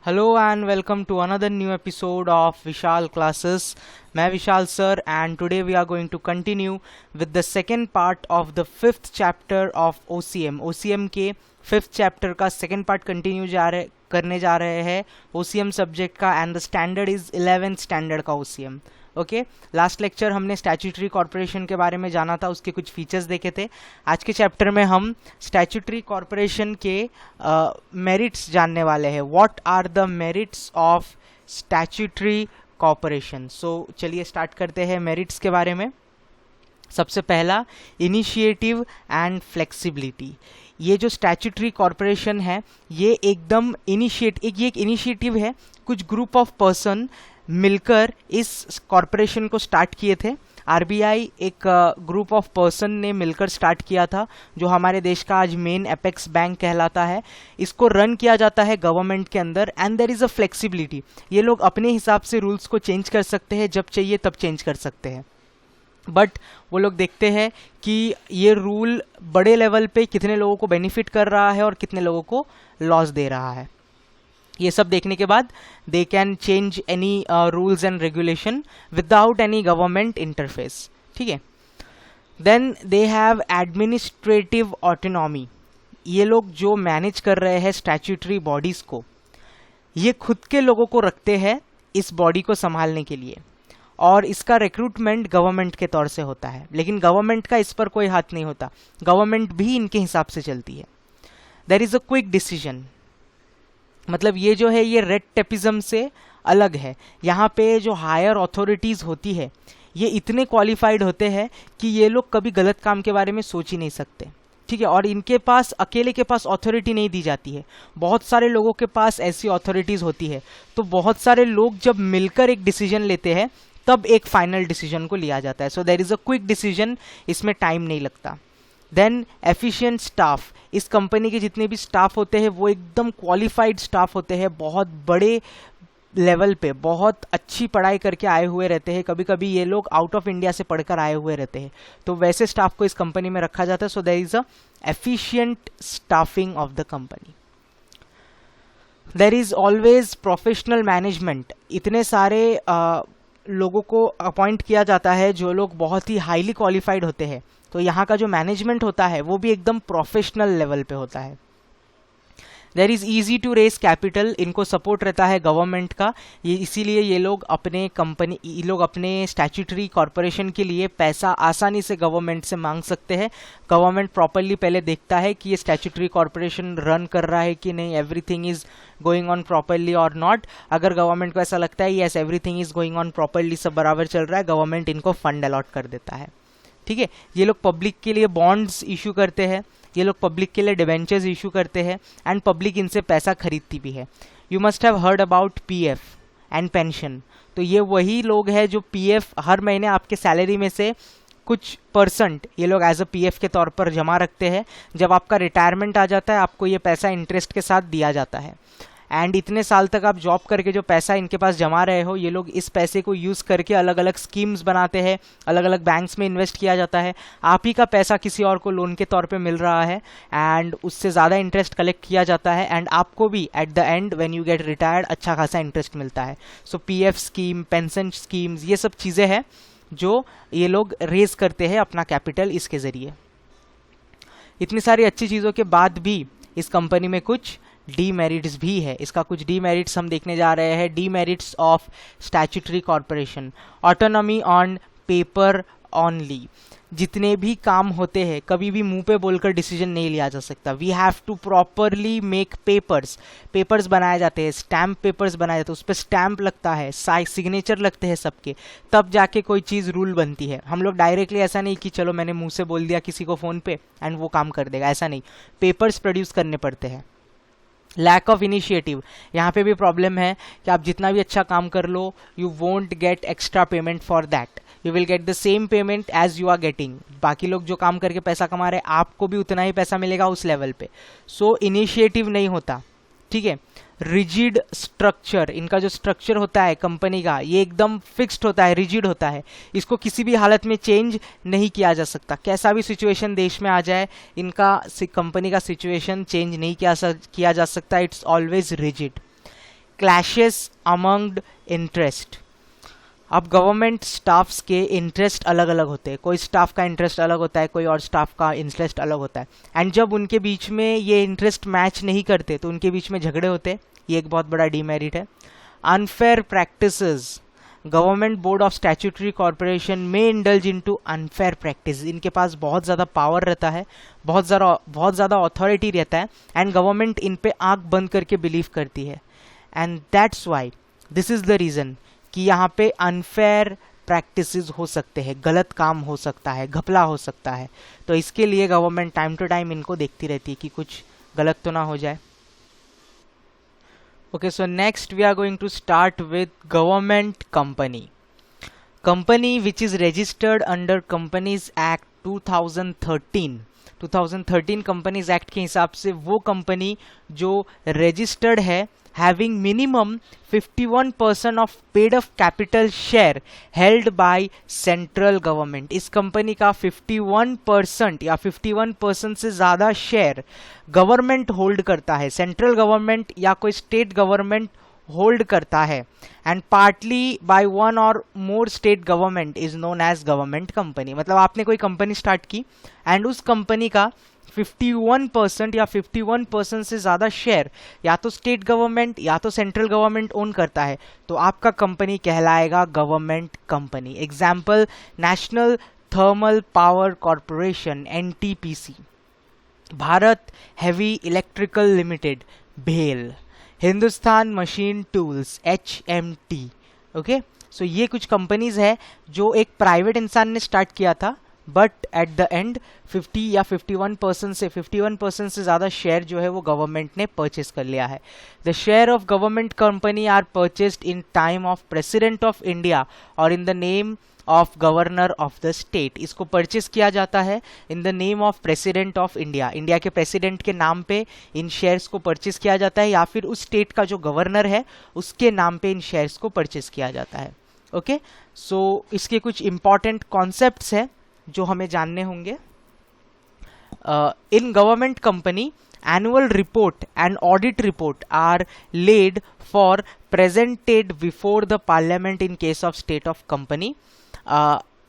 Hello and welcome to another new episode of Vishal Classes. मैं विशाल sir and today we are going to continue with the second part of the fifth chapter of OCM. OCM के fifth chapter का second part continue करने जा रहे हैं OCM subject का and the standard is 11th standard का OCM. Okay last lecture हमने statutory corporation के बारे में जाना था, उसके कुछ फीचर्स देखे थे. आज के चैप्टर में हम स्टैट्यूटरी कॉरपोरेशन के मेरिट्स जानने वाले हैं. What are the merits of statutory corporation. So चलिए स्टार्ट करते हैं मेरिट्स के बारे में. सबसे पहला इनिशिएटिव एंड फ्लेक्सिबिलिटी. ये जो स्टैट्यूटरी कॉरपोरेशन है ये एकदम ये एक इनिशिएटिव है. कुछ ग्रुप ऑफ पर्सन मिलकर इस कॉरपोरेशन को स्टार्ट किए थे. आरबीआई एक ग्रुप ऑफ पर्सन ने मिलकर स्टार्ट किया था जो हमारे देश का आज मेन एपेक्स बैंक कहलाता है. इसको रन किया जाता है गवर्नमेंट के अंदर and there is a flexibility. ये लोग अपने हिसाब से रूल्स को चेंज कर सकते हैं, जब चाहिए तब चेंज कर सकते हैं. बट वो लोग देखते हैं कि ये रूल बड़े लेवल पे कितने लोगों को बेनिफिट कर रहा है और कितने लोगों को लॉस दे रहा है. ये सब देखने के बाद they can change any rules and regulation without any government interface. ठीक है. Then they have administrative autonomy. ये लोग जो मैनेज कर रहे हैं स्टैट्यूटरी बॉडीज को, ये खुद के लोगों को रखते हैं इस बॉडी को संभालने के लिए और इसका रिक्रूटमेंट गवर्नमेंट के तौर से होता है. लेकिन गवर्नमेंट का इस पर कोई हाथ नहीं होता, गवर्नमेंट भी इनके हिसाब से चलती है. There is a quick decision. मतलब ये जो है ये रेड टेपिज्म से अलग है. यहाँ पे जो हायर अथॉरिटीज़ होती है ये इतने क्वालिफाइड होते हैं कि ये लोग कभी गलत काम के बारे में सोच ही नहीं सकते. ठीक है. और इनके पास अकेले के पास अथॉरिटी नहीं दी जाती है, बहुत सारे लोगों के पास ऐसी अथॉरिटीज़ होती है. तो बहुत सारे लोग जब मिलकर एक डिसीजन लेते हैं तब एक फाइनल डिसीजन को लिया जाता है. So there is a quick decision, इसमें टाइम नहीं लगता. Then efficient staff. इस कंपनी के जितने भी स्टाफ होते हैं वो एकदम क्वालिफाइड स्टाफ होते हैं, बहुत बड़े लेवल पे बहुत अच्छी पढ़ाई करके आए हुए रहते हैं. कभी कभी ये लोग आउट ऑफ इंडिया से पढ़कर आए हुए रहते हैं, तो वैसे स्टाफ को इस कंपनी में रखा जाता है. So there is a efficient staffing of the company. There is always professional management. इतने सारे लोगों को अपॉइंट किया जाता है जो लोग बहुत ही हाईली क्वालिफाइड होते हैं, तो यहाँ का जो मैनेजमेंट होता है वो भी एकदम प्रोफेशनल लेवल पे होता है. There is easy to raise capital. इनको सपोर्ट रहता है गवर्नमेंट का, ये इसीलिए ये लोग अपने स्टैट्यूटरी कॉरपोरेशन के लिए पैसा आसानी से गवर्नमेंट से मांग सकते हैं. गवर्नमेंट प्रॉपरली पहले देखता है कि ये स्टैट्यूटरी कॉरपोरेशन रन कर रहा है कि नहीं, everything is going on properly और नॉट. अगर गवर्नमेंट को ऐसा लगता है yes everything is going on properly, सब बराबर चल रहा है, गवर्नमेंट इनको फंड अलॉट कर देता है. ठीक है. ये लोग पब्लिक के लिए बॉन्ड्स इशू करते हैं, ये लोग पब्लिक के लिए डिवेंचर्स इशू करते हैं एंड पब्लिक इनसे पैसा खरीदती भी है. You must have heard about PF and pension. तो ये वही लोग हैं जो पीएफ हर महीने आपके सैलरी में से कुछ परसेंट ये लोग एज अ पीएफ के तौर पर जमा रखते हैं. जब आपका रिटायरमेंट आ जाता है आपको ये पैसा इंटरेस्ट के साथ दिया जाता है. एंड इतने साल तक आप जॉब करके जो पैसा इनके पास जमा रहे हो, ये लोग इस पैसे को यूज़ करके अलग अलग स्कीम्स बनाते हैं, अलग अलग बैंक्स में इन्वेस्ट किया जाता है. आप ही का पैसा किसी और को लोन के तौर पे मिल रहा है एंड उससे ज़्यादा इंटरेस्ट कलेक्ट किया जाता है एंड आपको भी at the end when you get retired अच्छा खासा इंटरेस्ट मिलता है. सो पीएफ स्कीम, पेंशन स्कीम्स, ये सब चीज़ें हैं जो ये लोग रेज करते हैं अपना कैपिटल इसके ज़रिए. इतनी सारी अच्छी चीज़ों के बाद भी इस कंपनी में कुछ डीमेरिट्स भी है. इसका कुछ डीमेरिट्स हम देखने जा रहे हैं. Demerits of statutory corporation. Autonomy on paper only. जितने भी काम होते हैं कभी भी मुंह पे बोलकर डिसीजन नहीं लिया जा सकता. We have to properly make papers बनाए जाते हैं, स्टैम्प पेपर्स बनाए जाते हैं, उस पर स्टैम्प लगता है, सिग्नेचर लगते हैं सबके, तब जाके कोई चीज़ रूल बनती है. हम लोग डायरेक्टली ऐसा नहीं कि चलो मैंने मुंह से बोल दिया किसी को फ़ोन पे एंड वो काम कर देगा, ऐसा नहीं. पेपर्स प्रोड्यूस करने पड़ते हैं. Lack of initiative. यहाँ पे भी प्रॉब्लम है कि आप जितना भी अच्छा काम कर लो you won't get extra payment for that. You will get the same payment as you are getting. बाकी लोग जो काम करके पैसा कमा रहे हैं आपको भी उतना ही पैसा मिलेगा उस लेवल पे. सो इनिशिएटिव नहीं होता. ठीक है. Rigid structure. इनका जो स्ट्रक्चर होता है कंपनी का ये एकदम फिक्स्ड होता है, रिजिड होता है. इसको किसी भी हालत में चेंज नहीं किया जा सकता. कैसा भी सिचुएशन देश में आ जाए कंपनी का सिचुएशन चेंज नहीं किया जा सकता. It's always rigid. Clashes among interest. अब गवर्नमेंट स्टाफ्स के इंटरेस्ट अलग अलग होते हैं, कोई स्टाफ का इंटरेस्ट अलग होता है, कोई और स्टाफ का इंटरेस्ट अलग होता है, एंड जब उनके बीच में ये इंटरेस्ट मैच नहीं करते तो उनके बीच में झगड़े होते हैं। ये एक बहुत बड़ा डीमेरिट है। Unfair practices, government board of statutory corporation में इंडल्ज इनटू अनफेयर प्रैक्टिस। इनके पास बहुत ज़्यादा पावर रहता है, बहुत ज़्यादा अथॉरिटी रहता है, एंड गवर्नमेंट इन पे आंख बंद करके बिलीव करती है। And that's why, this is the reason कि यहाँ पे अनफेयर प्रैक्टिसेस हो सकते हैं, गलत काम हो सकता है, घपला हो सकता है। तो इसके लिए गवर्नमेंट टाइम टू टाइम इनको देखती रहती है कि कुछ गलत तो ना हो जाए। Okay, so next we are going to start with government company. Company which is registered under Companies Act 2013. 2013 Companies Act के हिसाब से वो कंपनी जो रजिस्टर्ड है having minimum 51% of paid up capital share held by central government. इस company का 51% या 51% से ज़्यादा शेयर गवर्नमेंट होल्ड करता है, सेंट्रल गवर्नमेंट या कोई स्टेट गवर्नमेंट होल्ड करता है, एंड पार्टली बाय वन और more state government is known as government company. मतलब आपने कोई कंपनी स्टार्ट की एंड उस कंपनी का 51% या 51% से ज़्यादा शेयर या तो स्टेट गवर्नमेंट या तो सेंट्रल गवर्नमेंट ओन करता है, तो आपका कंपनी कहलाएगा government company. Example, national thermal power corporation NTPC, Bharat heavy electricals limited भेल, Hindustan machine tools HMT। Okay, so ये कुछ कंपनीज है जो एक प्राइवेट इंसान ने स्टार्ट किया था, बट एट द एंड 50 या 51% से ज़्यादा शेयर जो है वो गवर्नमेंट ने परचेस कर लिया है। The share of government company are purchased in time of president of India और in the name of governor of the state. इसको परचेस किया जाता है in the name of president of India, India के president के नाम पे इन shares को परचेस किया जाता है, या फिर उस स्टेट का जो गवर्नर है उसके नाम पे इन शेयर्स को परचेस किया जाता है। ओके, सो इसके कुछ इंपॉर्टेंट कॉन्सेप्ट्स है जो हमें जानने होंगे। In government company annual report and audit report are laid for presented before the parliament in case of state of company.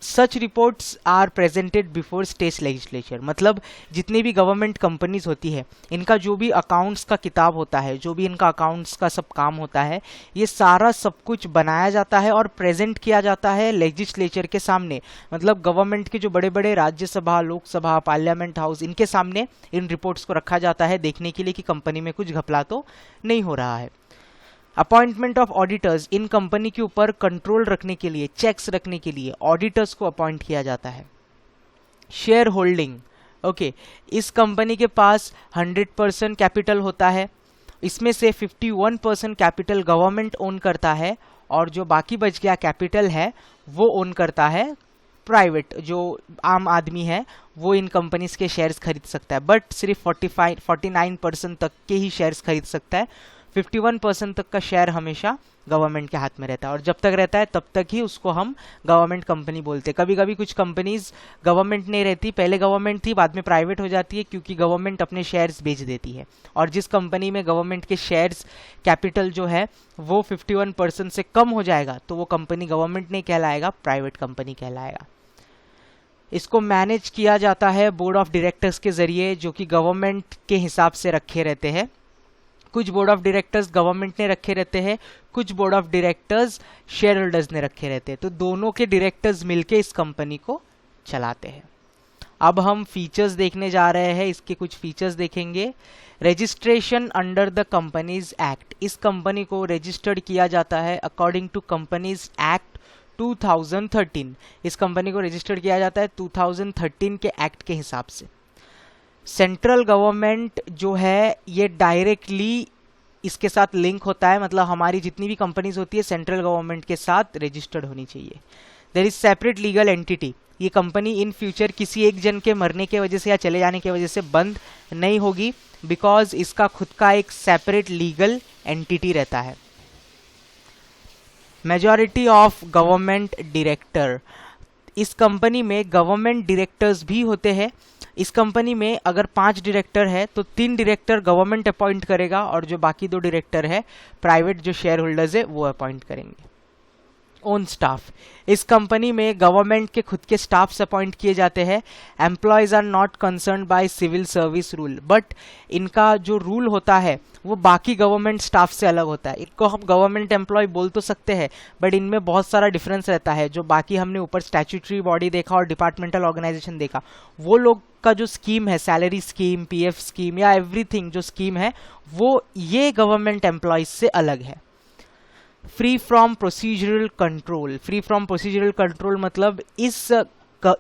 Such reports are presented before state legislature. मतलब जितनी भी गवर्नमेंट कंपनीज होती है इनका जो भी अकाउंट्स का किताब होता है, जो भी इनका अकाउंट्स का सब काम होता है, ये सारा सब कुछ बनाया जाता है और प्रेजेंट किया जाता है लेजिस्लेचर के सामने। मतलब गवर्नमेंट के जो बड़े बड़े राज्यसभा, लोकसभा, पार्लियामेंट हाउस, इनके सामने इन रिपोर्ट्स को रखा जाता है देखने के लिए कि कंपनी में कुछ घपला तो नहीं हो रहा है। Appointment of auditors, in company के ऊपर कंट्रोल रखने के लिए, चेक्स रखने के लिए ऑडिटर्स को अपॉइंट किया जाता है। शेयर होल्डिंग, ओके, इस कंपनी के पास 100% कैपिटल होता है, इसमें से 51% कैपिटल गवर्नमेंट ओन करता है और जो बाकी बच गया कैपिटल है वो ओन करता है प्राइवेट, जो आम आदमी है वो इन कंपनीज के शेयर्स खरीद सकता है, बट सिर्फ 49% तक के ही शेयर्स खरीद सकता है। 51% तक का शेयर हमेशा गवर्नमेंट के हाथ में रहता है और जब तक रहता है तब तक ही उसको हम गवर्नमेंट कंपनी बोलते हैं। कभी कभी कुछ कंपनीज गवर्नमेंट नहीं रहती, पहले गवर्नमेंट थी बाद में प्राइवेट हो जाती है क्योंकि गवर्नमेंट अपने शेयर्स बेच देती है, और जिस कंपनी में गवर्नमेंट के शेयर्स कैपिटल जो है वो 51% से कम हो जाएगा तो वो कंपनी गवर्नमेंट नहीं कहलाएगा, प्राइवेट कंपनी कहलाएगा। इसको मैनेज किया जाता है बोर्ड ऑफ डायरेक्टर्स के जरिए जो कि गवर्नमेंट के हिसाब से रखे रहते हैं। कुछ बोर्ड ऑफ डायरेक्टर्स गवर्नमेंट ने रखे रहते हैं, कुछ board of directors share holders ने रखे रहते हैं, तो दोनों के डायरेक्टर्स मिलके इस कंपनी को चलाते हैं। अब हम फीचर्स देखने जा रहे हैं, इसके कुछ फीचर्स देखेंगे। Registration under the companies act, इस कंपनी को रजिस्टर्ड किया जाता है अकॉर्डिंग टू कंपनीज एक्ट 2013। इस कंपनी को रजिस्टर्ड किया जाता है 2013 के एक्ट के हिसाब से। सेंट्रल गवर्नमेंट जो है ये डायरेक्टली इसके साथ लिंक होता है, मतलब हमारी जितनी भी कंपनीज होती है सेंट्रल गवर्नमेंट के साथ रजिस्टर्ड होनी चाहिए। There is separate legal entity, ये कंपनी इन फ्यूचर किसी एक जन के मरने के वजह से या चले जाने की वजह से बंद नहीं होगी, बिकॉज इसका खुद का एक सेपरेट लीगल एंटिटी रहता है। मेजॉरिटी ऑफ गवर्नमेंट डायरेक्टर, इस कंपनी में गवर्नमेंट डायरेक्टर्स भी होते हैं। इस कंपनी में अगर 5 डायरेक्टर है तो 3 डायरेक्टर गवर्नमेंट अपॉइंट करेगा और जो बाकी 2 डायरेक्टर है प्राइवेट जो शेयर होल्डर्स है वो अपॉइंट करेंगे। ओन स्टाफ, इस कंपनी में गवर्नमेंट के खुद के स्टाफ्स अपॉइंट किए जाते हैं। Employees are not concern by civil service rule, but इनका जो रूल होता है वो बाकी गवर्नमेंट स्टाफ से अलग होता है। इनको हम गवर्नमेंट एम्प्लॉय बोल तो सकते हैं, बट इनमें बहुत सारा डिफरेंस रहता है। जो बाकी हमने ऊपर स्टैट्यूटरी बॉडी देखा और डिपार्टमेंटल ऑर्गेनाइजेशन देखा, वो लोग का जो स्कीम है, सैलरी स्कीम, पीएफ स्कीम या एवरीथिंग जो स्कीम है, वो ये गवर्नमेंट एम्प्लॉयज से अलग है। Free from procedural control, free from procedural control मतलब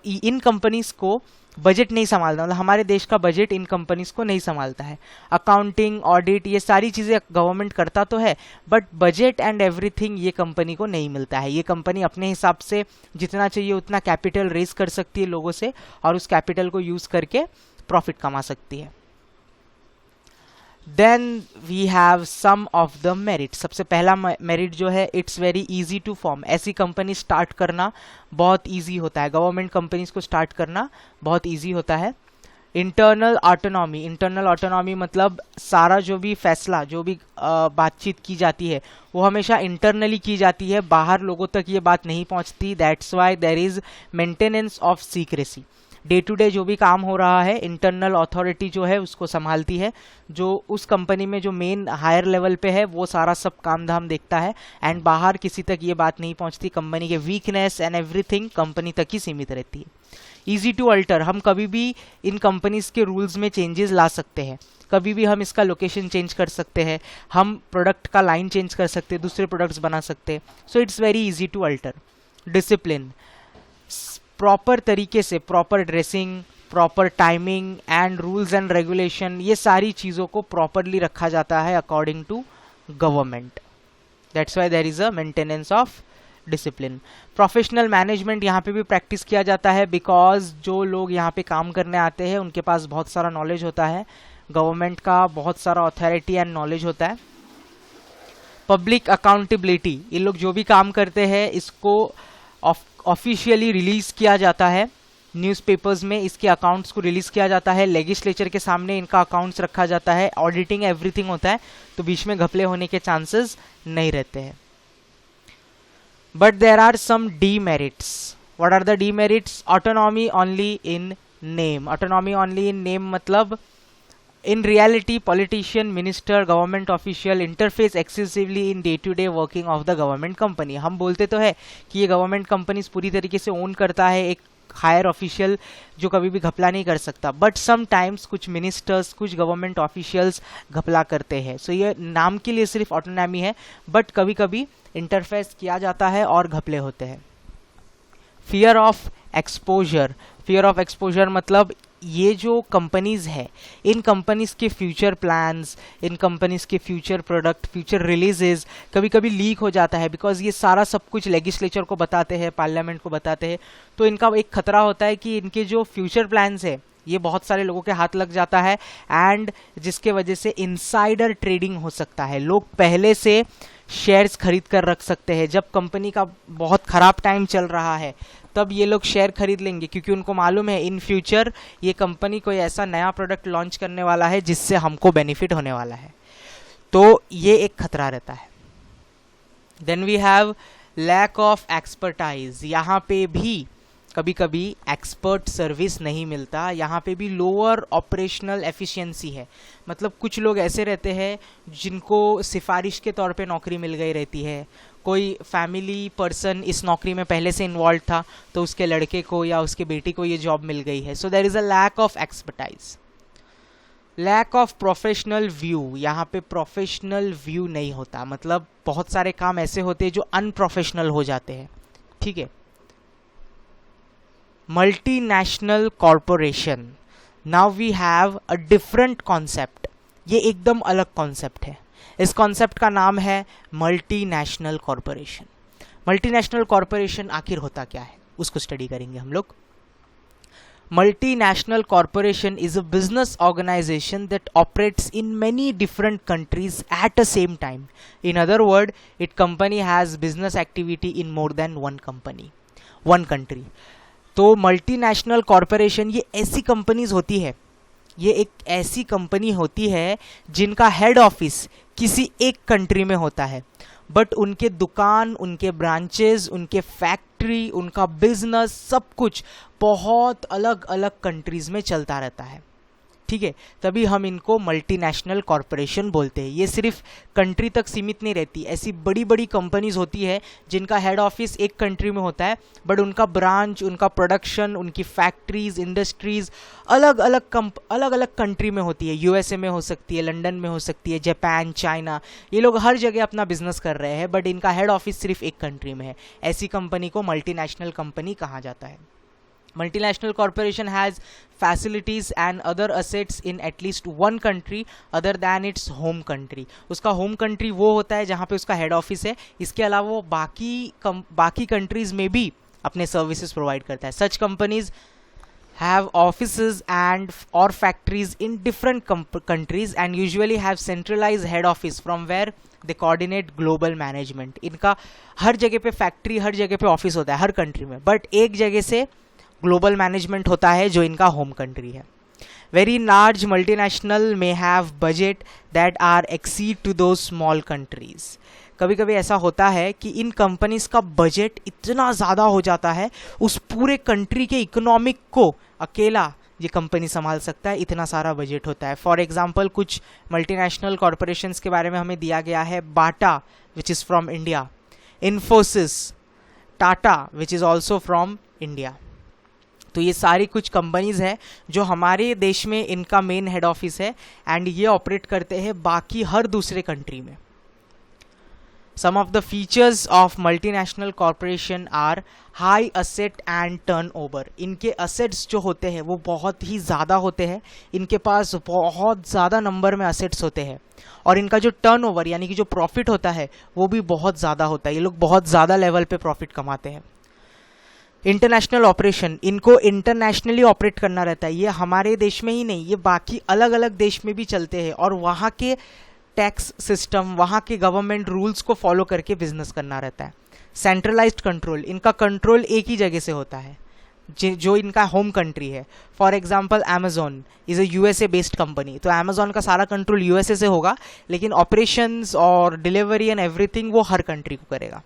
इन कंपनीज को बजट नहीं संभालता, मतलब हमारे देश का बजट इन कंपनीज को नहीं संभालता है। अकाउंटिंग, ऑडिट, ये सारी चीजें गवर्नमेंट करता तो है, बट बजट एंड एवरीथिंग ये कंपनी को नहीं मिलता है। ये कंपनी अपने हिसाब से जितना चाहिए उतना कैपिटल रेज कर सकती है लोगों से और उस कैपिटल को यूज करके प्रॉफिट कमा सकती है। Then we have some of the merit. सबसे पहला मेरिट जो है, it's very easy to form. ऐसी कंपनी स्टार्ट करना बहुत इजी होता है, गवर्नमेंट कंपनीज को स्टार्ट करना बहुत इजी होता है। इंटरनल ऑटोनॉमी, इंटरनल ऑटोनॉमी मतलब सारा जो भी फैसला, जो भी बातचीत की जाती है वो हमेशा इंटरनली की जाती है, बाहर लोगों तक ये बात नहीं पहुंचती। That's why there is maintenance of secrecy. Day to day जो भी काम हो रहा है इंटरनल अथॉरिटी जो है उसको संभालती है। जो उस कंपनी में जो मेन हायर लेवल पे है वो सारा सब काम धाम देखता है एंड बाहर किसी तक ये बात नहीं पहुंचती। कंपनी के वीकनेस एंड एवरीथिंग कंपनी तक ही सीमित रहती है। ईजी टू अल्टर, हम कभी भी इन कंपनीज के रूल्स में चेंजेस ला सकते हैं। कभी भी हम इसका लोकेशन चेंज कर सकते हैं, हम प्रोडक्ट का लाइन चेंज कर सकते हैं, दूसरे प्रोडक्ट्स बना सकते हैं। So it's very easy to alter. Discipline, proper तरीके से proper dressing, proper timing and rules and regulation, ये सारी चीज़ों को प्रॉपरली रखा जाता है according to government. That's why there is a maintenance of discipline. Professional management यहाँ पे भी प्रैक्टिस किया जाता है, बिकॉज जो लोग यहाँ पे काम करने आते हैं उनके पास बहुत सारा नॉलेज होता है, गवर्नमेंट का बहुत सारा अथॉरिटी एंड नॉलेज होता है। पब्लिक अकाउंटेबिलिटी, ये लोग जो भी काम करते हैं इसको ऑफिशियली रिलीज किया जाता है, न्यूज़पेपर्स में इसके अकाउंट्स को रिलीज किया जाता है, लेजिस्लेचर के सामने इनका अकाउंट्स रखा जाता है, ऑडिटिंग एवरीथिंग होता है, तो बीच में घपले होने के चांसेस नहीं रहते हैं। But there are some demerits. What are the demerits? Autonomy only in name. Autonomy only in name मतलब in reality politician, minister, government official interface excessively in day to day working of the government company। हम बोलते तो है कि ये government companies पूरी तरीके से ओन करता है एक हायर ऑफिशियल जो कभी भी घपला नहीं कर सकता, बट समटाइम्स कुछ मिनिस्टर्स, कुछ गवर्नमेंट ऑफिशियल्स घपला करते हैं। सो ये नाम के लिए सिर्फ ऑटोनॉमी है, बट कभी कभी इंटरफेस किया जाता है और घपले होते हैं। Fear of exposure, fear of exposure मतलब ये जो कंपनीज है इन कंपनीज के फ्यूचर प्लान्स, इन कंपनीज के फ्यूचर प्रोडक्ट, फ्यूचर रिलीजेस कभी कभी लीक हो जाता है, बिकॉज ये सारा सब कुछ लेजिस्लेचर को बताते हैं, पार्लियामेंट को बताते हैं, तो इनका एक खतरा होता है कि इनके जो फ्यूचर प्लान्स है ये बहुत सारे लोगों के हाथ लग जाता है एंड जिसके वजह से इनसाइडर ट्रेडिंग हो सकता है। लोग पहले से शेयर्स खरीद कर रख सकते हैं, जब कंपनी का बहुत खराब टाइम चल रहा है तब ये लोग शेयर खरीद लेंगे, क्योंकि उनको मालूम है इन फ्यूचर ये कंपनी कोई ऐसा नया प्रोडक्ट लॉन्च करने वाला है जिससे हमको बेनिफिट होने वाला है, तो ये एक खतरा रहता है। Then we have lack of expertise. यहाँ पे भी कभी कभी एक्सपर्ट सर्विस नहीं मिलता, यहाँ पे भी लोअर ऑपरेशनल एफिशिएंसी है। मतलब कुछ लोग ऐसे रहते हैं जिनको सिफारिश के तौर पे नौकरी मिल गई रहती है, कोई फैमिली पर्सन इस नौकरी में पहले से इन्वॉल्व था तो उसके लड़के को या उसके बेटी को ये जॉब मिल गई है। So there is a lack of expertise. Lack of professional view, यहाँ पे प्रोफेशनल व्यू नहीं होता, मतलब बहुत सारे काम ऐसे होते हैं जो अनप्रोफेशनल हो जाते हैं। ठीक है। Multinational corporation, now we have a different concept. ये एकदम अलग कॉन्सेप्ट है। इस कॉन्सेप्ट का नाम है मल्टीनेशनल कॉरपोरेशन। मल्टीनेशनल कॉरपोरेशन आखिर होता क्या है उसको स्टडी करेंगे हम लोग। Multinational corporation is a business organization that operates in many different countries at the same time. In other words, its company has business activity in more than one country. तो multinational corporation ये ऐसी companies होती है, ये एक ऐसी company होती है जिनका हेड ऑफिस किसी एक कंट्री में होता है, बट उनके दुकान, उनके ब्रांचेस, उनके फैक्ट्री, उनका बिजनेस सब कुछ बहुत अलग अलग कंट्रीज में चलता रहता है, ठीक है। तभी हम इनको मल्टीनेशनल कॉरपोरेशन बोलते हैं। ये सिर्फ कंट्री तक सीमित नहीं रहती, ऐसी बड़ी बड़ी कंपनीज होती है जिनका हेड ऑफिस एक कंट्री में होता है, बट उनका ब्रांच, उनका प्रोडक्शन, उनकी फैक्ट्रीज, इंडस्ट्रीज अलग अलग कंट्री में होती है। यूएसए में हो सकती है, लंदन में हो सकती है, जापान, चाइना, ये लोग हर जगह अपना बिजनेस कर रहे हैं, बट इनका हेड ऑफिस सिर्फ एक कंट्री में है। ऐसी कंपनी को मल्टीनेशनल कंपनी कहा जाता है। Multinational corporation has facilities and other assets in at least one country other than its home country. उसका home country वो होता है जहाँ पे उसका head office है, इसके अलावा वो बाकी countries में भी अपने services provide करता है। Such companies have offices and or factories in different countries and usually have centralized head office from where they coordinate global management. इनका हर जगह पे फैक्ट्री, हर जगह पे ऑफिस होता है हर कंट्री में, बट एक जगह से ग्लोबल मैनेजमेंट होता है जो इनका होम कंट्री है। Very large multinational may have budget that are exceed to two small countries. कभी कभी ऐसा होता है कि इन कंपनीज का बजट इतना ज़्यादा हो जाता है, उस पूरे कंट्री के इकोनॉमिक को अकेला ये कंपनी संभाल सकता है, इतना सारा बजट होता है। फॉर एग्जाम्पल कुछ मल्टीनेशनल कॉरपोरेशंस के बारे में हमें दिया गया है, Bata which is from India, Infosys, Tata which is also from India. तो ये सारी कुछ कंपनीज है जो हमारे देश में इनका मेन हेड ऑफिस है एंड ये ऑपरेट करते हैं बाकी हर दूसरे कंट्री में। Some of the features of multinational corporation are high asset and turnover. इनके असेट्स जो होते हैं वो बहुत ही ज़्यादा होते हैं, इनके पास बहुत ज़्यादा नंबर में असेट्स होते हैं, और इनका जो टर्नओवर यानी कि जो प्रॉफिट होता है वो भी बहुत ज़्यादा होता है। ये लोग बहुत ज़्यादा लेवल पे प्रॉफिट कमाते हैं। इंटरनेशनल ऑपरेशन, इनको इंटरनेशनली ऑपरेट करना रहता है। ये हमारे देश में ही नहीं, ये बाकी अलग अलग देश में भी चलते हैं, और वहाँ के टैक्स सिस्टम, वहाँ के गवर्नमेंट रूल्स को फॉलो करके बिजनेस करना रहता है। सेंट्रलाइज्ड कंट्रोल, इनका कंट्रोल एक ही जगह से होता है जो इनका होम कंट्री है। For example Amazon is a USA based company, तो अमेजोन का सारा कंट्रोल यूएसए से होगा, लेकिन ऑपरेशंस और डिलीवरी एंड एवरीथिंग वो हर कंट्री को करेगा।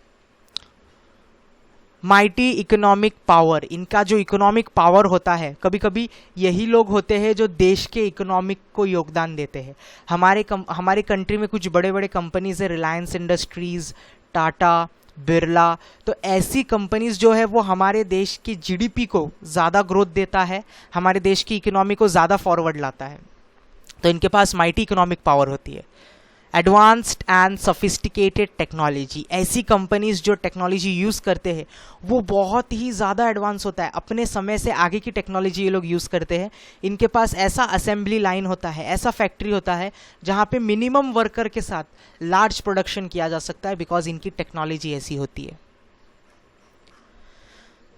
माइटी इकोनॉमिक पावर, इनका जो इकोनॉमिक पावर होता है, कभी कभी यही लोग होते हैं जो देश के इकोनॉमिक को योगदान देते हैं। हमारे कंट्री में कुछ बड़े बड़े कंपनीज है, रिलायंस इंडस्ट्रीज, टाटा, बिरला, तो ऐसी कंपनीज जो है वो हमारे देश की जीडीपी को ज़्यादा ग्रोथ देता है, हमारे देश की इकोनॉमी को ज़्यादा फॉरवर्ड लाता है, तो इनके पास माइटी इकोनॉमिक पावर होती है। एडवांस्ड एंड सोफिस्टिकेटेड टेक्नोलॉजी, ऐसी कंपनीज जो टेक्नोलॉजी यूज़ करते हैं वो बहुत ही ज़्यादा एडवांस होता है, अपने समय से आगे की टेक्नोलॉजी ये लोग यूज़ करते हैं। इनके पास ऐसा असेंबली लाइन होता है, ऐसा फैक्ट्री होता है जहाँ पे मिनिमम वर्कर के साथ लार्ज प्रोडक्शन किया जा सकता है, बिकॉज इनकी टेक्नोलॉजी ऐसी होती है।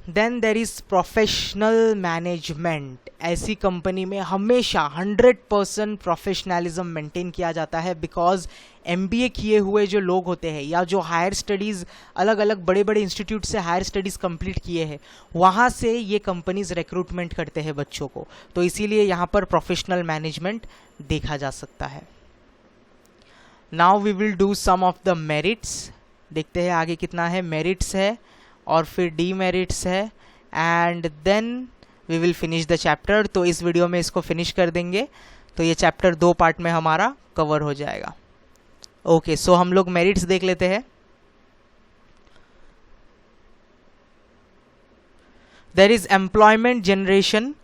Then there is professional management. ऐसी कंपनी में हमेशा 100% प्रोफेशनलिज्म मेंटेन किया जाता है, बिकॉज MBA किए हुए जो लोग होते हैं या जो हायर स्टडीज़ अलग अलग बड़े बड़े इंस्टीट्यूट से हायर स्टडीज़ कंप्लीट किए हैं, वहाँ से ये कंपनीज रिक्रूटमेंट करते हैं बच्चों को, तो इसीलिए यहाँ पर प्रोफेशनल मैनेजमेंट देखा जा सकता है। Now we will do some of the merits. देखते हैं आगे कितना है, मेरिट्स है और फिर डीमेरिट्स है, and then we will finish the chapter. तो इस वीडियो में इसको फिनिश कर देंगे, तो ये चैप्टर 2 पार्ट में हमारा कवर हो जाएगा। ओके, सो हम लोग मेरिट्स देख लेते हैं। There is employment generation.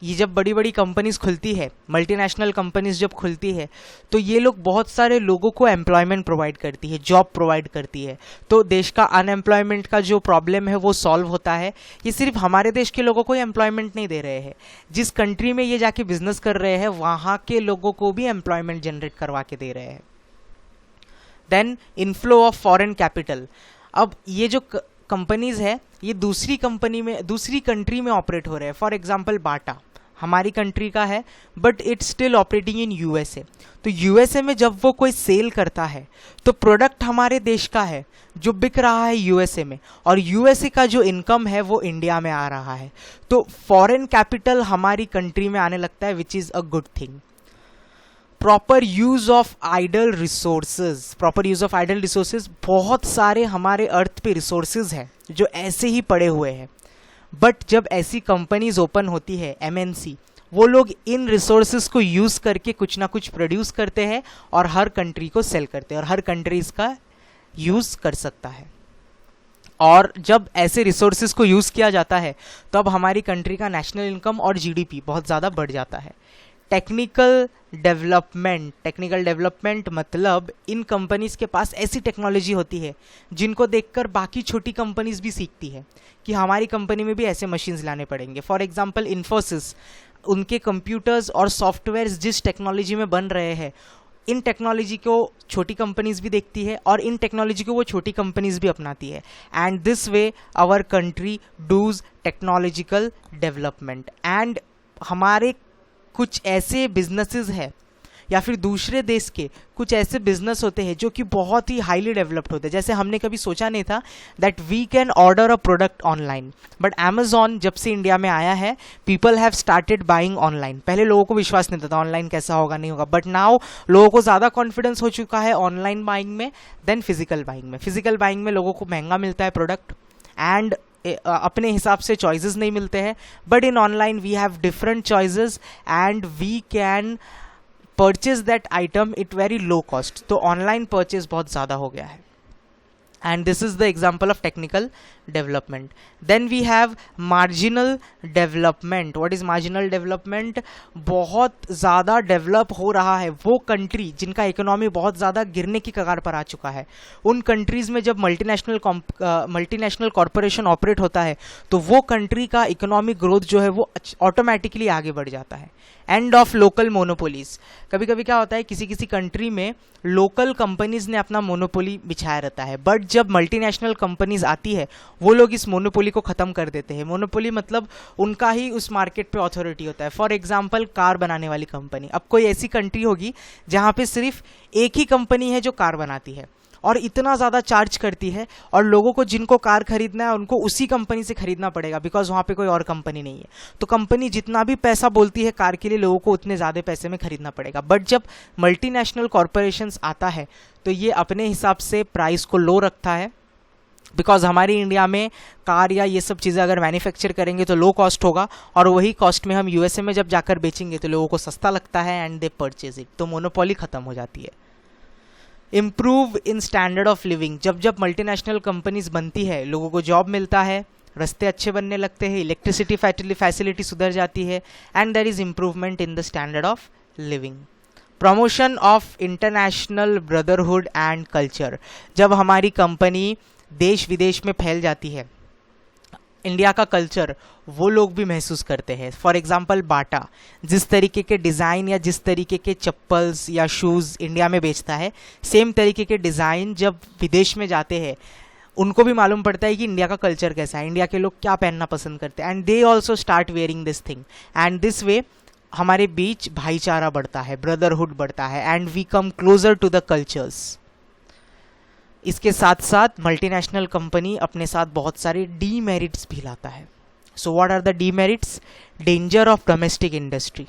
ये जब बड़ी बड़ी कंपनीज खुलती है, मल्टीनेशनल कंपनीज जब खुलती है, तो ये लोग बहुत सारे लोगों को एम्प्लॉयमेंट प्रोवाइड करती है, जॉब प्रोवाइड करती है, तो देश का अनएम्प्लॉयमेंट का जो प्रॉब्लम है वो सॉल्व होता है। ये सिर्फ हमारे देश के लोगों को ही एम्प्लॉयमेंट नहीं दे रहे हैं, जिस कंट्री में ये जाके बिजनेस कर रहे हैं वहाँ के लोगों को भी एम्प्लॉयमेंट जनरेट करवा के दे रहे हैं। Then inflow of foreign capital. अब ये जो कंपनीज है ये दूसरी कंट्री में ऑपरेट हो रहे हैं। फॉर एग्जाम्पल बाटा, हमारी कंट्री का है but it's still operating in USA. तो यूएसए में जब वो कोई सेल करता है तो प्रोडक्ट हमारे देश का है जो बिक रहा है यूएसए में, और यूएसए का जो इनकम है वो इंडिया में आ रहा है। तो फॉरेन कैपिटल हमारी कंट्री में आने लगता है, which is a good thing. Proper use of idle resources, proper use of idle resources, बहुत सारे हमारे अर्थ पे रिसोर्सेज हैं जो ऐसे ही पड़े हुए हैं, बट जब ऐसी कंपनीज ओपन होती है एमएनसी, वो लोग इन रिसोर्सेज को यूज़ करके कुछ ना कुछ प्रोड्यूस करते हैं और हर कंट्री को सेल करते हैं, और हर कंट्री इसका यूज़ कर सकता है। और जब ऐसे रिसोर्सेज को यूज़ किया जाता है तब हमारी कंट्री का नेशनल इनकम और जीडीपी बहुत ज़्यादा बढ़ जाता है। टेक्निकल डेवलपमेंट मतलब इन कंपनीज के पास ऐसी टेक्नोलॉजी होती है जिनको देखकर बाकी छोटी कंपनीज भी सीखती है कि हमारी कंपनी में भी ऐसे मशीन्स लाने पड़ेंगे। फॉर एग्जांपल इन्फोसिस, उनके कंप्यूटर्स और सॉफ्टवेयर्स जिस टेक्नोलॉजी में बन रहे हैं, इन टेक्नोलॉजी को छोटी कंपनीज भी देखती है और इन टेक्नोलॉजी को वो छोटी कंपनीज भी अपनाती है। And this way our country does technological development. And हमारे कुछ ऐसे बिजनेसेस हैं या फिर दूसरे देश के कुछ ऐसे बिजनेस होते हैं जो कि बहुत ही हाईली डेवलप्ड होते हैं। जैसे हमने कभी सोचा नहीं था that we can order a product online, but Amazon जब से इंडिया में आया है, people have started buying online. पहले लोगों को विश्वास नहीं था ऑनलाइन कैसा होगा, नहीं होगा, बट नाउ लोगों को ज़्यादा कॉन्फिडेंस हो चुका है ऑनलाइन बाइंग में देन फिजिकल बाइंग में। फिजिकल बाइंग में लोगों को महंगा मिलता है प्रोडक्ट एंड अपने हिसाब से चॉइसेस नहीं मिलते हैं, but in online we have different choices and we can purchase that item it very low cost. तो ऑनलाइन परचेज बहुत ज़्यादा हो गया है and this is the example of technical development. Then we have marginal development. What is marginal development? बहुत ज़्यादा develop हो रहा है वो कंट्री जिनका इकोनॉमी बहुत ज़्यादा गिरने की कगार पर आ चुका है। उन कंट्रीज़ में जब मल्टीनेशनल कॉरपोरेशन ऑपरेट होता है तो वो कंट्री का इकोनॉमिक ग्रोथ जो है वो ऑटोमेटिकली आगे बढ़ जाता है। एंड ऑफ लोकल मोनोपोलीज, कभी कभी क्या होता है किसी किसी कंट्री में लोकल कंपनीज ने अपना मोनोपोली बिछाया रहता है, बट जब मल्टीनेशनल कंपनीज आती है वो लोग इस मोनोपोली को ख़त्म कर देते हैं। मोनोपोली मतलब उनका ही उस मार्केट पे अथॉरिटी होता है। फॉर एग्जांपल कार बनाने वाली कंपनी, अब कोई ऐसी कंट्री होगी जहाँ पे सिर्फ एक ही कंपनी है जो कार बनाती है और इतना ज़्यादा चार्ज करती है, और लोगों को जिनको कार खरीदना है उनको उसी कंपनी से खरीदना पड़ेगा बिकॉज वहाँ पे कोई और कंपनी नहीं है। तो कंपनी जितना भी पैसा बोलती है कार के लिए, लोगों को उतने ज़्यादा पैसे में खरीदना पड़ेगा। बट जब मल्टीनेशनल कॉरपोरेशंस आता है तो ये अपने हिसाब से प्राइस को लो रखता है, बिकॉज हमारी इंडिया में कार या ये सब चीज़ें अगर मैन्युफैक्चर करेंगे तो लो कॉस्ट होगा, और वही कॉस्ट में हम यूएसए में जब जाकर बेचेंगे तो लोगों को सस्ता लगता है एंड दे परचेज इट। तो मोनोपोली ख़त्म हो जाती है। Improve in standard of living, जब जब मल्टीनेशनल कंपनीज बनती है लोगों को जॉब मिलता है, रास्ते अच्छे बनने लगते हैं, इलेक्ट्रिसिटी फैसिलिटी सुधर जाती है and there is improvement in the standard of living. Promotion of international brotherhood and culture, जब हमारी कंपनी देश विदेश में फैल जाती है, इंडिया का कल्चर वो लोग भी महसूस करते हैं। फॉर एग्जांपल बाटा जिस तरीके के डिज़ाइन या जिस तरीके के चप्पल्स या शूज़ इंडिया में बेचता है, सेम तरीके के डिज़ाइन जब विदेश में जाते हैं उनको भी मालूम पड़ता है कि इंडिया का कल्चर कैसा है, इंडिया के लोग क्या पहनना पसंद करते हैं, and they also start wearing this thing. And this way हमारे बीच भाईचारा बढ़ता है, ब्रदरहुड बढ़ता है and we come closer to the cultures. इसके साथ साथ मल्टीनेशनल कंपनी अपने साथ बहुत सारे डीमेरिट्स भी लाता है। So what are the demerits? Danger of domestic industry,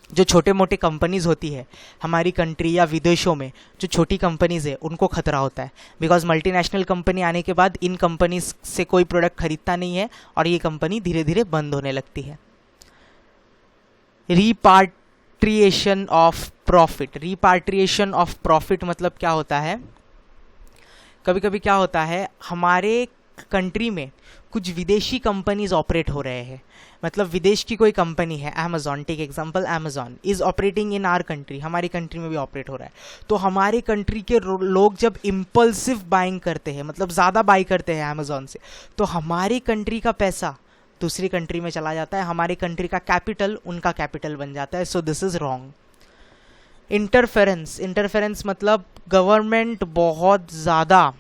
जो छोटे मोटे कंपनीज होती है हमारी कंट्री या विदेशों में, जो छोटी कंपनीज है उनको खतरा होता है, बिकॉज मल्टीनेशनल कंपनी आने के बाद इन कंपनीज से कोई प्रोडक्ट खरीदता नहीं है और ये कंपनी धीरे धीरे बंद होने लगती है। रिपाट्रिएशन ऑफ प्रॉफिट, रिपाट्रिएशन ऑफ प्रॉफिट मतलब क्या होता है? कभी कभी क्या होता है हमारे कंट्री में कुछ विदेशी कंपनीज ऑपरेट हो रहे हैं, मतलब विदेश की कोई कंपनी है, Amazon, take example, Amazon is operating in our country, हमारी कंट्री में भी ऑपरेट हो रहा है। तो हमारे कंट्री के लोग जब इम्पल्सिव बाइंग करते हैं, मतलब ज़्यादा बाई करते हैं अमेजॉन से, तो हमारी कंट्री का पैसा दूसरी कंट्री में चला जाता है, हमारी कंट्री का कैपिटल उनका कैपिटल बन जाता है। So this is wrong. Interference मतलब गवर्नमेंट बहुत ज़्यादा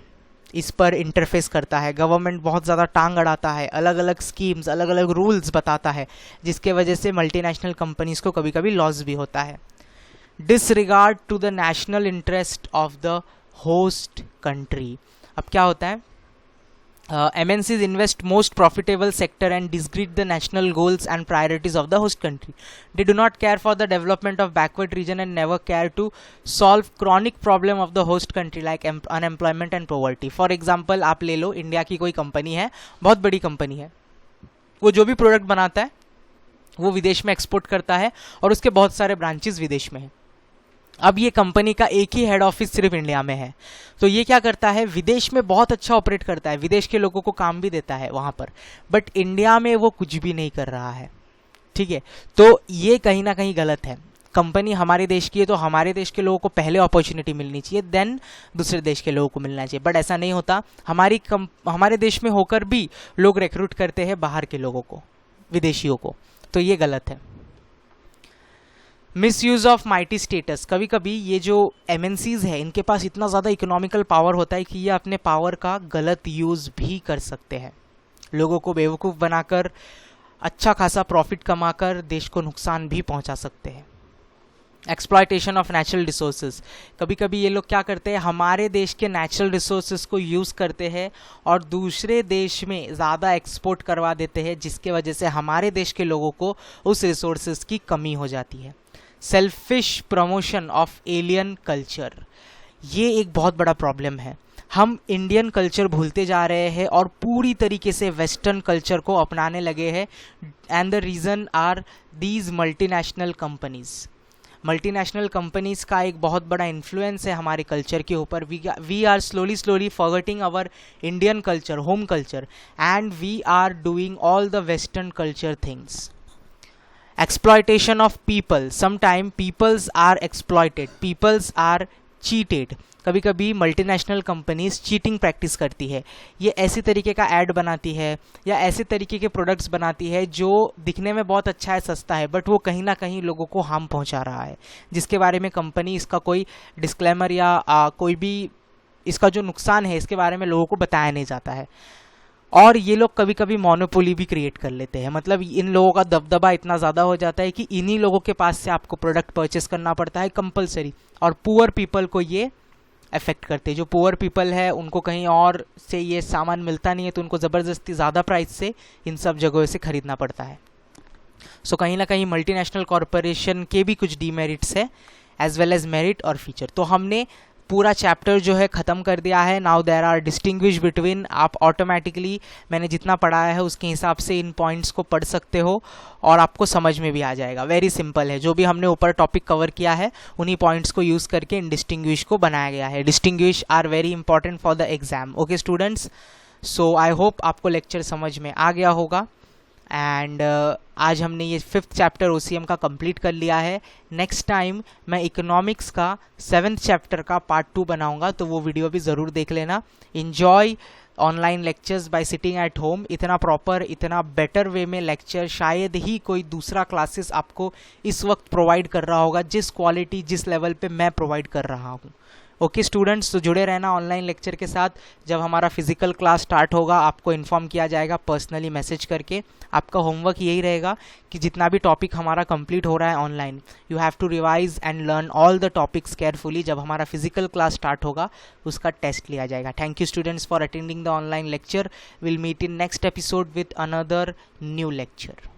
इस पर इंटरफेस करता है, गवर्नमेंट बहुत ज़्यादा टांग अड़ाता है, अलग अलग स्कीम्स, अलग अलग रूल्स बताता है, जिसके वजह से मल्टीनेशनल कंपनीज को कभी कभी लॉस भी होता है. Disregard to the national interest of the host country. अब क्या होता है, MNCs invest most profitable sector and disregard the national goals and priorities of the host country. They do not care for the development of backward region and never care to solve chronic problem of the host country like unemployment and poverty. For example, आप ले लो India की कोई company है, बहुत बड़ी company है, वो जो भी प्रोडक्ट बनाता है वो विदेश में एक्सपोर्ट करता है और उसके बहुत सारे ब्रांचेस विदेश में हैं. अब ये कंपनी का एक ही हेड ऑफिस सिर्फ इंडिया में है, तो ये क्या करता है, विदेश में बहुत अच्छा ऑपरेट करता है, विदेश के लोगों को काम भी देता है वहाँ पर, बट इंडिया में वो कुछ भी नहीं कर रहा है. ठीक है, तो ये कहीं ना कहीं गलत है. कंपनी हमारे देश की है तो हमारे देश के लोगों को पहले अपॉर्चुनिटी मिलनी चाहिए, देन दूसरे देश के लोगों को मिलना चाहिए, बट ऐसा नहीं होता. हमारे देश में होकर भी लोग रिक्रूट करते हैं बाहर के लोगों को, विदेशियों को, तो ये गलत है. Misuse of mighty status. कभी कभी ये जो MNCs है इनके पास इतना ज़्यादा इकोनॉमिकल पावर होता है कि ये अपने पावर का गलत यूज़ भी कर सकते हैं, लोगों को बेवकूफ़ बनाकर अच्छा खासा प्रॉफिट कमाकर देश को नुकसान भी पहुंचा सकते हैं. Exploitation of natural resources. कभी कभी ये लोग क्या करते हैं, हमारे देश के नेचुरल रिसोर्सेज को यूज़ करते हैं और दूसरे देश में ज़्यादा एक्सपोर्ट करवा देते हैं, जिसके वजह से हमारे देश के लोगों को उस रिसोर्सेज की कमी हो जाती है. Selfish promotion of alien culture. ये एक बहुत बड़ा प्रॉब्लम है. हम इंडियन कल्चर भूलते जा रहे हैं और पूरी तरीके से वेस्टर्न कल्चर को अपनाने लगे हैं, and the reason are these multinational companies. Multinational companies का एक बहुत बड़ा इन्फ्लुएंस है हमारे कल्चर के ऊपर. We are slowly forgetting our Indian culture, home culture, and we are doing all the western culture things. Exploitation of people. Sometimes peoples are exploited, peoples are cheated. कभी कभी मल्टीनेशनल कंपनीज चीटिंग प्रैक्टिस करती है. ये ऐसी तरीके का add बनाती है या ऐसे तरीके के प्रोडक्ट्स बनाती है जो दिखने में बहुत अच्छा है, सस्ता है, बट वो कहीं ना कहीं लोगों को हार्म पहुंचा रहा है, जिसके बारे में कंपनी इसका कोई डिस्क्लेमर या कोई भी इसका जो नुकसान है इसके बारे में लोगों को बताया नहीं जाता है. और ये लोग कभी कभी मोनोपोली भी क्रिएट कर लेते हैं. मतलब इन लोगों का दबदबा इतना ज़्यादा हो जाता है कि इन्हीं लोगों के पास से आपको प्रोडक्ट परचेस करना पड़ता है कंपलसरी, और पुअर पीपल को ये अफेक्ट करते हैं. जो पुअर पीपल है उनको कहीं और से ये सामान मिलता नहीं है, तो उनको ज़बरदस्ती ज़्यादा प्राइस से इन सब जगहों से ख़रीदना पड़ता है. सो कहीं ना कहीं मल्टीनेशनल कॉरपोरेशन के भी कुछ डीमेरिट्स है एज वेल एज मेरिट और फीचर. तो हमने पूरा चैप्टर जो है ख़त्म कर दिया है. Now there are distinguish between. आप ऑटोमेटिकली मैंने जितना पढ़ाया है उसके हिसाब से इन पॉइंट्स को पढ़ सकते हो और आपको समझ में भी आ जाएगा. वेरी सिंपल है. जो भी हमने ऊपर टॉपिक कवर किया है उन्हीं पॉइंट्स को यूज़ करके इन डिस्टिंग्विश को बनाया गया है. Distinguish are very important for the exam. Okay students, so I hope आपको लेक्चर समझ में आ गया होगा. एंड आज हमने ये 5th चैप्टर OCM का कंप्लीट कर लिया है. नेक्स्ट टाइम मैं इकोनॉमिक्स का 7th चैप्टर का पार्ट 2 बनाऊंगा, तो वो वीडियो भी ज़रूर देख लेना. Enjoy online lectures bye sitting at home. इतना प्रॉपर, इतना बेटर वे में लेक्चर शायद ही कोई दूसरा क्लासेस आपको इस वक्त प्रोवाइड कर रहा होगा, जिस क्वालिटी, जिस लेवल पे मैं प्रोवाइड कर रहा हूँ. ओके स्टूडेंट्स, तो जुड़े रहना ऑनलाइन लेक्चर के साथ. जब हमारा फिजिकल क्लास स्टार्ट होगा आपको इन्फॉर्म किया जाएगा पर्सनली मैसेज करके. आपका होमवर्क यही रहेगा कि जितना भी टॉपिक हमारा कंप्लीट हो रहा है online, you have to revise and learn all the topics carefully. जब हमारा फिजिकल क्लास स्टार्ट होगा उसका टेस्ट लिया जाएगा. Thank you students for attending the online lecture. Will meet in next episode with another new lecture.